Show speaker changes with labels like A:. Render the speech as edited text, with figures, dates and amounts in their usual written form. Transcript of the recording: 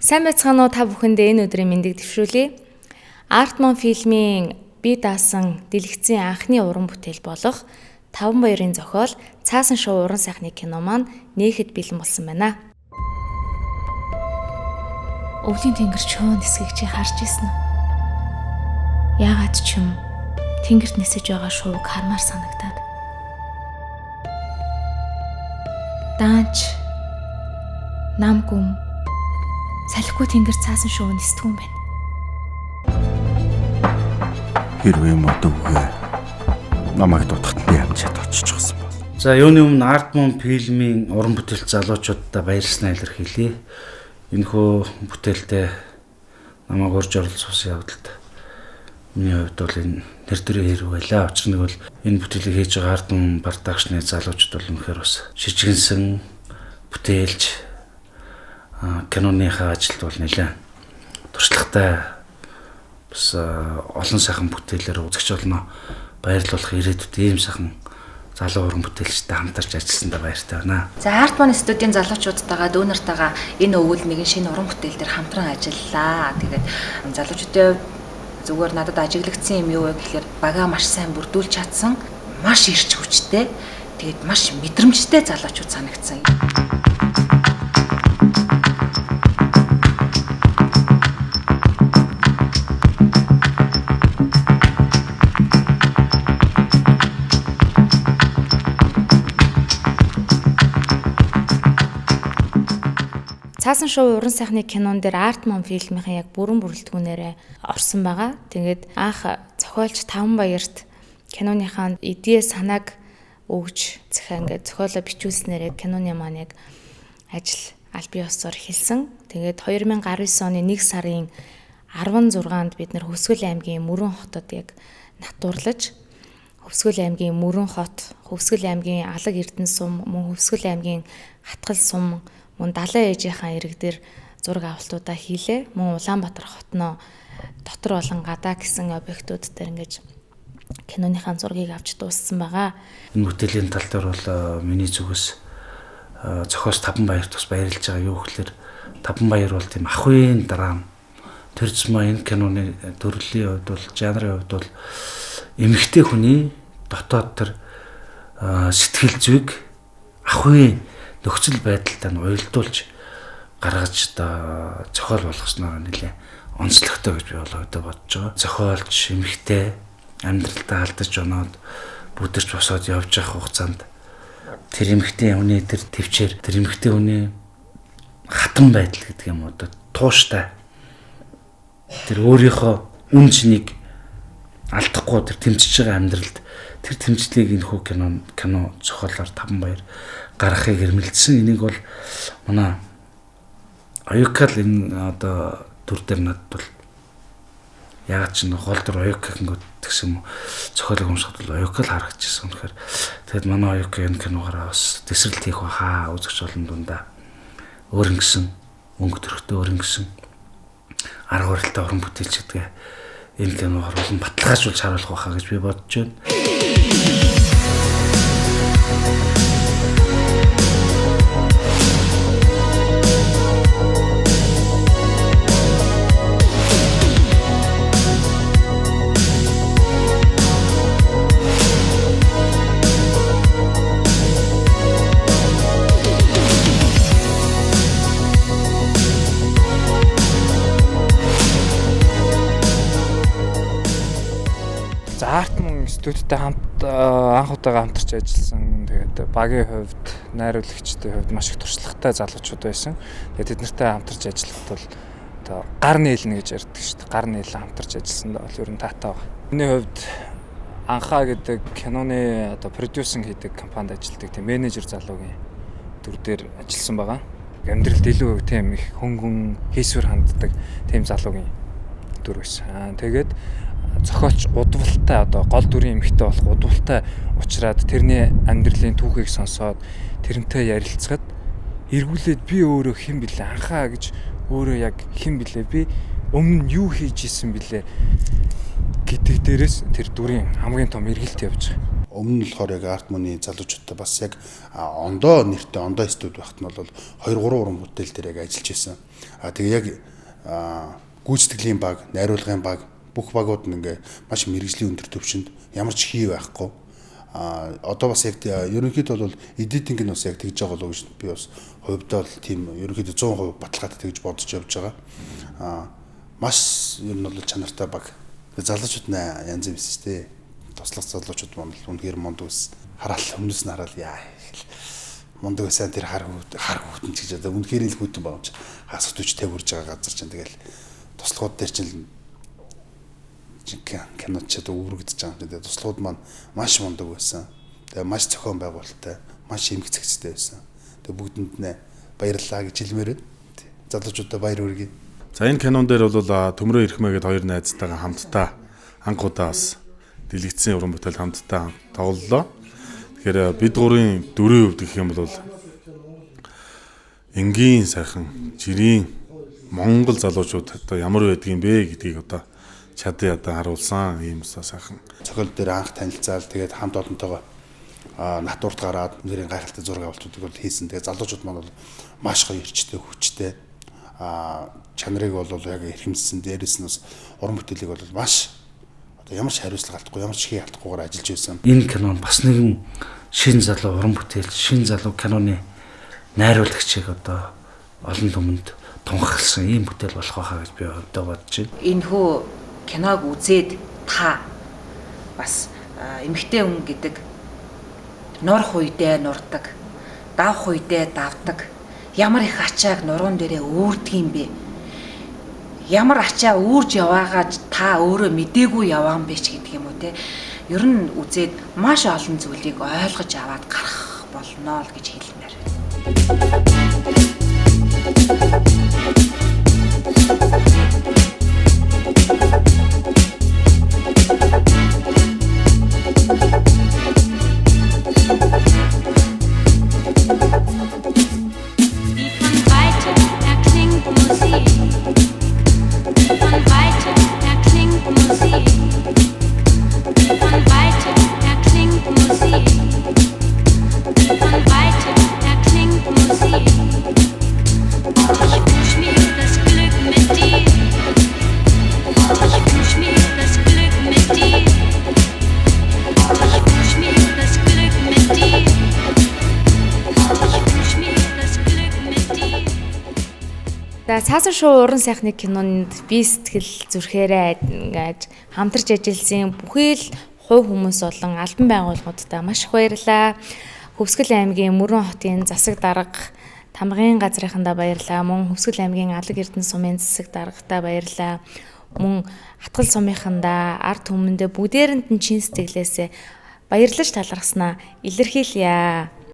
A: Сайн байцгаана уу та бүхэндээ энэ өдрийн мэндийг дэвшүүлье. Артман фильмийн би даасан дэлгэцийн анхны уран бүтээл болох 5 баярын зохиол Цаасан шоу уран сайхны кино маань нээхэд бэлэн болсон байна. Өвлийн тэнгэр чөөн нисгийг чи харж ирсэн үү? Яагаад ч юм тэнгэрт нисэж байгаа шууг хармаар санагдаад. Даанч намгүм салхигүй тэнгэр цаасан шоу нисдэг юм байна.
B: Хэрвээ модоггүй намайг дутахад би амжаад очиж гсэн бол.
C: За юуны өмнө Артман фильмийн уран бүтээл залуучуудаа баярснаа илэрхийлье. Энэхүү бүтээлдээ намайг урьж оролцуулсан явдалд миний хувьд бол энэ нэр төрийн хэрэг байлаа. Учир нь бол энэ бүтээлийг хийж байгаа Артман продакшны залуучууд бол үнэхээр бас шижигэнсэн бүтээлж киноныхаа ажилд бол нэлээд туршлагатай бас олон сайхан бүтээлээр үзэгч олноо баярлуулах ирээдүйд ийм сайхан залуу уран бүтээлчтэй хамтарч ажилласандаа баяртай байна.
D: За Артман студийн залуучуудтайгаа дүүнартайгаа энэ өвөл нэгэн шинэ уран бүтээл дээр хамтран ажиллалаа. Тэгээд залуучуудын зүгээр надад ажиглагдсан юм юу вэ гэхээр бага маш сайн бүрдүүлж чадсан, маш эрч хүчтэй, тэгээд маш мэдрэмжтэй залуучууд санагдсан.
A: Цаасан шоу уран сайхны кинон дээр Артман фильмийн яг бүрэн бүрэлдэхүүнээрээ орсон байгаа. Тэгээд анх зохиолч Таван Баярт киноныхаа идея санааг өгж захиа ингээд зохиолоо бичүүлснээрээ киноны маань яг ажил аль бие усаар эхэлсэн. Тэгээд 2019 оны 1 сарын 16-нд бид нэр Хөвсгөл аймгийн Мөрөн хотод яг натуурлаж Хөвсгөл аймгийн Мөрөн хот, Хөвсгөл аймгийн Алаг Эрдэнэ сум, мөн Хөвсгөл аймгийн Хатгал сум, мөн Далайн ээжийнхаа ирэг дээр зураг авалтуудаа хийлээ. Мөн Улаанбаатар хотноо дотор болон гадаа гэсэн объектууд дээр ингэж киноныхаа зургийг авч дууссан байгаа.
C: Энэ бүтээлийн тал дээр бол миний зүгээс зохиолч Таван Баярт бас баярлж байгаа. Юу гэхээр Таван Баяр бол тийм ахуйн драм. Тэр зэмээ энэ киноны төрлийн хувьд бол жанрын хувьд бол эмэгтэй хүний дотоод тэр сэтгэл зүйг ахуйн нөхцөл байдалтай нь уялдуулж гаргаж зохиол болгосноор нэлээ онцлогтой гэж би болоодоо бодож байгаа. Зохиолч эмэгтэй амьдралдаа алдаж оноод бүдэрч босоод явж явах хугацаанд тэр эмэгтэй хүний тэр төвчээр тэр эмэгтэй хүний хатан байдал гэдэг юм уу тууштай тэр өөрийнхөө үн цэнийг алдахгүй тэр тэмцэж байгаа амьдралд тэр тэмцлийг энэ хүү кино зохиолоор Таван Баяр гаргахыг эрмэлзсэн. Энийг бол манай Оюкал энэ төр дээр надад бол яагаад ч гол төр Оюкал гэнэ гэсэн зохиолыг уншихад бол Оюкал харагдчихсан. Тэгэхээр тэгэд манай Оюкал энэ киногаараа бас дэсрэлт хийх баха үзэгч олон дундаа өөрөнгөсөн өнгө төрхтөө өөрөнгөсөн арга барилтай уран бүтээлч гэдгээ энэ киногоор болон баталгаажуулж харуулах баха гэж би бодож байна.
E: Артман студиудтай хамт анх удаага хамтарч ажилласан. Тэгээд багийн хувьд, найруулагчдын хувьд маш их туршлагатай залуучууд байсан. Тэгээд тэд нартай хамтарч ажиллахад бол гар нийлнэ гэж ярьдаг шүү дээ. Гар нийлэн хамтарч ажилласандаа бол ер нь таатай байна. Миний хувьд Анхаа гэдэг киноны продюсинг хийдэг компанид ажилладаг тийм менежер залуугийн төр дээр ажилласан байгаа. Амьдралд илүү тийм их хөнгөн хийсвэр ханддаг тийм залуугийн төр байсан. Тэгээд зохиолч удвалтай гол дүрийн эмэгтэй болох удвалтай уучраад тэрний амьдралын түүхийг сонсоод тэрнтэй ярилцахад эргүүлээд би өөрөө хэн блэ анхаа гэж өөрөө яг хэн блэ би өмнө нь юу хийж исэн блэ гэдэг дээрээс тэр дүрийн хамгийн том эргэлт явж байгаа.
F: Өмнө нь болохоор яг арт мөний залуучуудтай бас яг ондоо нэртэй ондоо студ байхад нь бол 2-3 уран бүтээл дээр яг ажиллаж байсан. Тэгээ яг гүйцэтгэлийн баг, найруулгын баг бүх багууд нь ингээ маш мэрэгжлийн өндөр түвшинд ямар ч хий байхгүй. Одоо бас яг ерөнхийдөө бол эдитинг нь бас яг тэгж байгаа болов уу гэж би бас хувьдаа бол тийм ерөнхийдөө 100% баталгаатай тэгж бодож явж байгаа. Маш ер нь бол чанартай баг. Залуучууд нэ янз бүрс шүү дээ. Туслах залуучууд маань үнэхээр мундаг ус. Хараал өмнөөс нь хараал яа. Мундаг байсан тэр хар хүүтэн ч гэж одоо үнэхээр л хүүтэн баамж хаас 40 50 хүрж байгаа газар чинь тэгэл туслахууд дээр чинь кинод ч одоо үүрэгдэж байгаа юм. Тэгээ туслахууд маань маш мундаг байсан. Тэгээ маш зохион байгуулалттай, маш эмгцэгцтэй байсан. Тэгээ бүгдэнд нэ баярлалаа гэж хэлмээр байна. Залуучуудаа баяр хүргэе.
G: За энэ кинон дээр бол Төмрөө Ирхмээ гээд хоёр найзтайгаа хамтдаа анхудаа бас дэлгэцсэн уран бүтээл хамтдаа тоглолоо. Тэгэхээр бид гурийн дөрвийн хувьд гэх юм бол энгийн сайхан жирийн Монгол залуучууд одоо ямар байдгийм бэ гэдгийг одоо чадаа харуулсан ийм сайхан.
F: Цохол дээр анх танилцаал тэгээд хамт олонтойгоо натурд гараад нэрийн гайхалтай зураг авалтуудыг бол хийсэн. Тэгээд залуучууд маань бол маш гоё эрчтэй хүчтэй чанарыг бол яг эрхэмжсэн. Дээрээс нь бас уран бүтээлийг бол маш одоо ямар ч хариуцлага алдахгүй, ямар ч хий алдахгүйгээр ажиллаж байсан.
C: Энэ кинон бас нэгэн шин залуу уран бүтээлч, шин залуу киноны найруулагчийг одоо олон түмэнд тунхагласан ийм бүтээл болох байхаа гэж би одоо бодож байна.
D: Энэхүү киног үзээд та бас эмэгтэй хүн гэдэг нурах үедээ нурдаг, давах үедээ давдаг. Ямар их ачааг нуруунд дээрээ үүрдэг юм бэ? Ямар ачаа үүрж яваагаа та өөрөө мдээгүй яваа юм бэ ч гэдэг юм уу те. Ер нь үзээд маш олон зүйлийг ойлгож аваад гарах болно л гэж хэлмээр байна.
A: За цаасан шоу уран сайхны кинонд би сэтгэл зүрхээрээ ингэж хамтарч ажилласан бүхий л хувь хүмүүс болон албан байгууллагуудтай маш их баярлалаа. Хөвсгөл аймгийн Мөрөн хотын засаг дарга тамгын газрынхандаа баярлалаа. Мөн Хөвсгөл аймгийн Алаг Эрдэнэ сумын засаг даргатаа баярлалаа. Мөн Хатгал сумынхандаа ард түмэндээ бүгдээрэнд нь чин сэтгэлээсээ баярлаж талархснаа илэрхийлье.